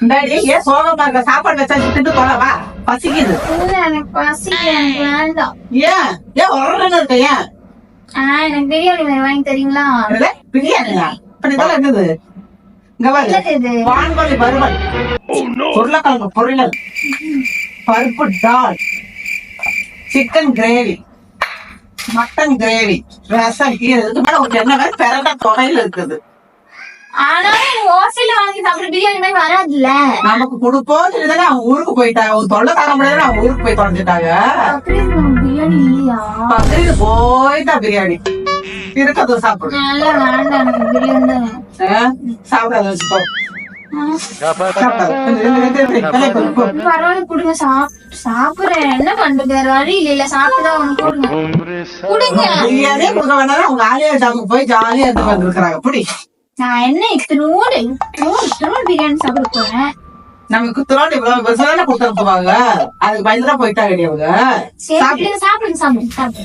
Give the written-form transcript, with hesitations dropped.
இந்தாடி ஏன் சோகமா இருக்க? சாப்பாடு வச்சா திட்டு போலவா? பசிக்குது. இல்ல எனக்கு பசிக்கல, எனக்கு வேண்டாம். ஏன் ஏன் உரன்னு இருக்க? ஏன் எனக்கு பிரியாணி வாங்கி தரீங்களா? என்னது? பிரியாணியா? இப்ப இதெல்லாம் என்னது? இங்க பாரு. என்னது இது? வான்கோழி வறுவல், உருளைக்கிழங்கு பொரியல், பருப்பு டால், சிக்கன் கிரேவி, மட்டன் கிரேவி, ரசம், கீரை. இதுக்கு மேல உங்களுக்கு என்ன வேணும்? பெரண்ட தொகையில் இருக்குது. ஆனாலும் ஹோட்டல்ல வாங்கி சாப்பிட பிரியாணி மாதிரி வராதுல்ல. நமக்கு கொடுப்போம் சொல்லிதானே அவங்க ஊருக்கு போயிட்டாங்க. அவங்க தொல்லை தாங்க முடியாது, அவங்க ஊருக்கு போய் தொலைஞ்சிட்டாங்க. அப்படியே பிரியாணி இல்லையா? பக்கத்துல போய்தான் பிரியாணி இருக்கிறத சாப்பிடு. நல்லா வேண்டாம், எனக்கு பிரியாணி தான். சாப்பிடாத வச்சுக்கோ. பரவாயில்ல கொடுங்க, சாப்பிடுறேன். என்ன பண்றது, வேற வழி இல்ல, சாப்பிட்டுதான் ஒண்ணு கொடுங்க. பிரியாணியே கொடுக்க வேண்டாம். அவங்க ஆலியா டாமுக்கு போய் ஜாலியா இருந்து வந்துருக்காங்க. புடி. நான் என்ன இத்தனோடு பிரியாணி சாப்பிட போறேன். நமக்கு துரோண்டு இவ்வளவு பெருசாக கொடுத்து அனுப்புவாங்க. அதுக்கு பயந்துதான் போயிட்டாங்க அவங்க. சாப்பிடுங்க சாப்பிடுங்க சாப்பிடுங்க சாப்பிடுங்க.